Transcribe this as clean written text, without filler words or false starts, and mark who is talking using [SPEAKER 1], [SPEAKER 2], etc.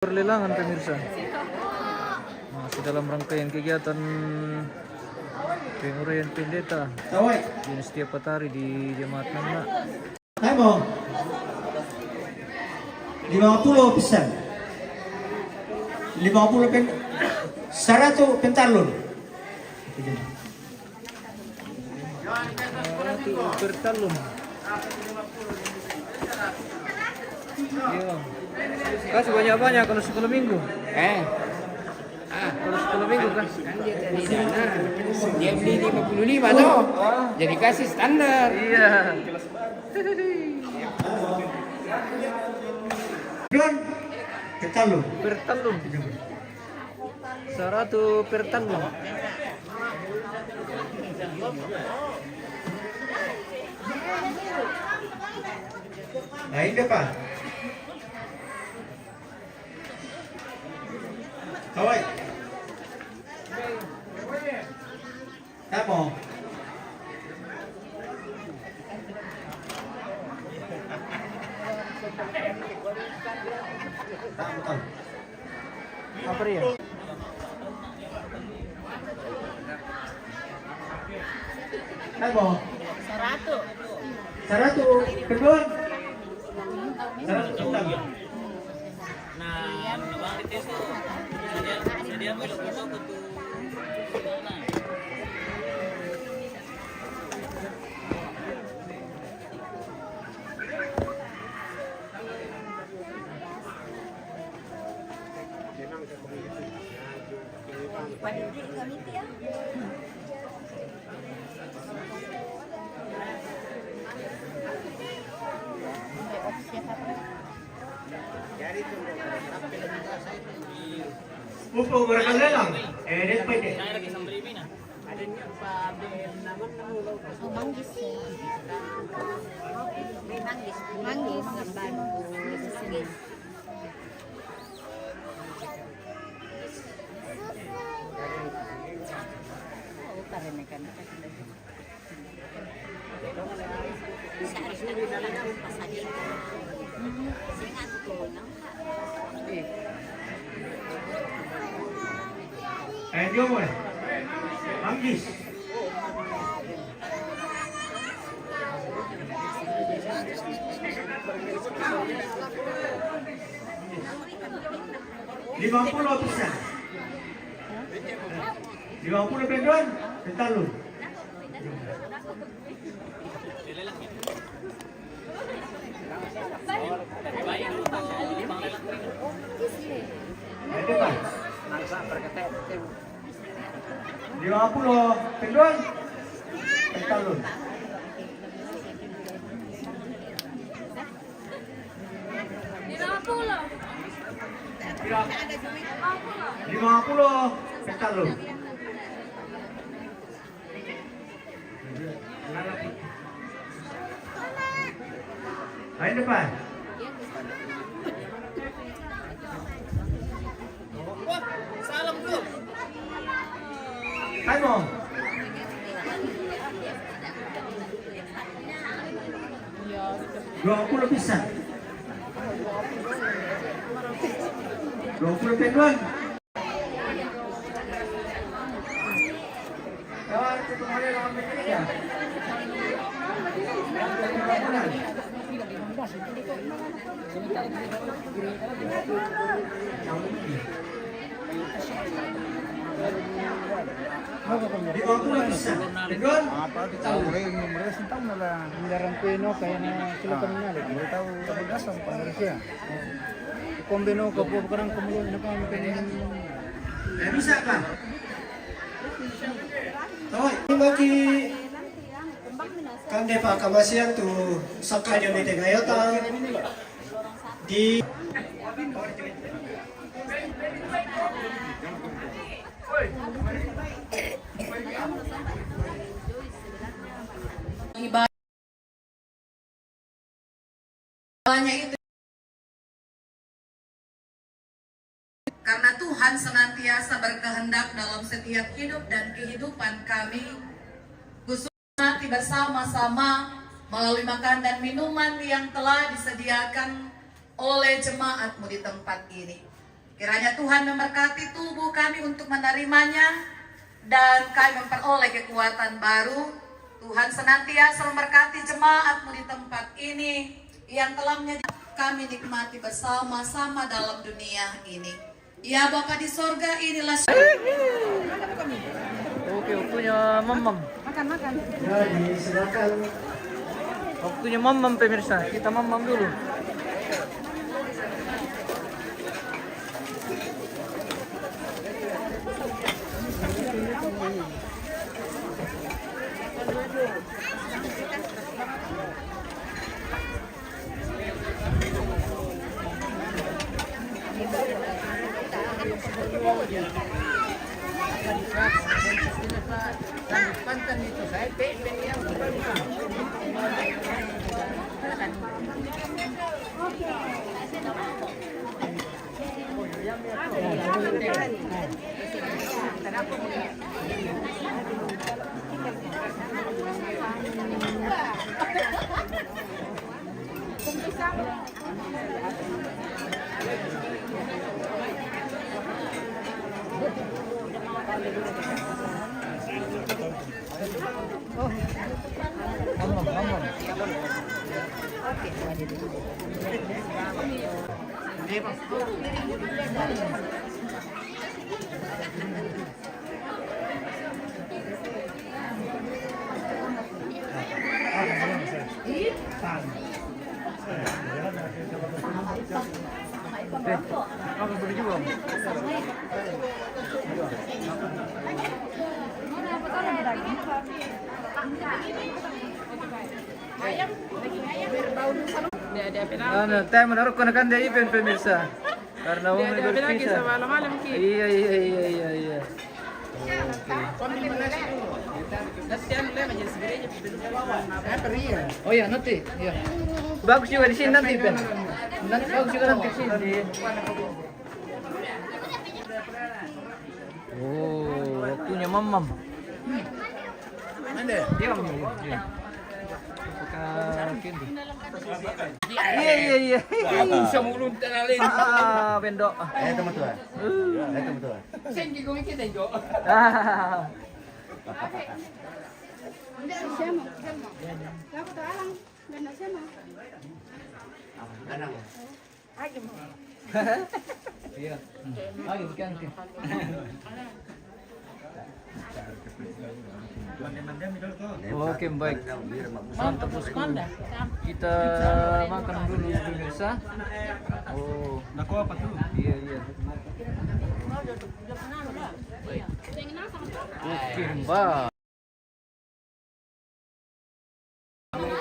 [SPEAKER 1] Perlelangan pemirsa, masih dalam rangkaian kegiatan penguraian pendeta di setiap petari di Jemaat Nana.
[SPEAKER 2] Hai mo, 50%, 100 pentalon.
[SPEAKER 1] Bertalun. Iya. Kasih banyak-banyak kalau 10 minggu. Kalau 10 minggu kan.
[SPEAKER 3] Dia dari sana, dia beli 55 tuh. Jadi kasih standar.
[SPEAKER 1] Iya.
[SPEAKER 2] Don, pentalon.
[SPEAKER 1] Bertalun. 100 per talun.
[SPEAKER 2] Nah ini apa? Kawai. Apa?
[SPEAKER 1] Apa dia?
[SPEAKER 2] Apa?
[SPEAKER 4] 100.
[SPEAKER 2] 100 kedua. 100 pentalon.
[SPEAKER 4] Padahal kami ya.
[SPEAKER 2] Upo berkalelang. Edit pa din.
[SPEAKER 4] Manggis. May manggis. Manggis. Manggis.
[SPEAKER 2] Ayo mo. Manggis. Lima bisa. 50 pendon, pentalon. Ada pak? 50 pendon, pentalon. 50 pentalon. Ayo depan.
[SPEAKER 3] Salam bro.
[SPEAKER 2] Hai mo. Dua puluh bisa. 20 pendon. Kawan ketemu lagi lawan Amerika. Di bawah pulau bisa. Pendon.
[SPEAKER 1] Apa kita tahu mereka tahu malah mendarang peno kayak na sila kanina lagi. Mereka tahu kapagasan pa Malaysia. Kombino ka po karang kumulo na pa
[SPEAKER 2] Bisa kan? Toy, maki kande pa kamasian tu sakanya ni tegayota di
[SPEAKER 5] ibadahnya itu karena Tuhan senantiasa berkehendak dalam setiap hidup dan kehidupan kami, khususnya bersama-sama melalui makan dan minuman yang telah disediakan oleh jemaatmu di tempat ini. Kiranya Tuhan memberkati tubuh kami untuk menerimanya dan kami memperoleh kekuatan baru. Tuhan senantiasa memberkati jemaat-Mu di tempat ini yang telah menjadi kami nikmati bersama-sama dalam dunia ini. Ya Bapa di sorga, inilah
[SPEAKER 1] Oke, waktunya mamam.
[SPEAKER 2] Jadi silakan.
[SPEAKER 1] Waktunya mamam pemirsa. Kita mamam dulu. Makan beli juga. Teh menaruh kenakan dia event pemirsa. Karena umur berpisah. Iya. Oh iya nanti. Iya. Bagus juga di sini nanti Ben. Nanti bagus juga nanti di sini. Oh, waktunya mamam. Ada? Iya. Iya.
[SPEAKER 3] Bisa mulun tanalin.
[SPEAKER 1] Bendok.
[SPEAKER 2] Teman-teman. Teman-teman.
[SPEAKER 3] Sengi ko kita jo.
[SPEAKER 1] Iya. Ayo kan. Oke, baik. Mantap bosku. Kita makan dulu pemirsa. Oh, aku apa tuh? Iya. Oke, Mbak.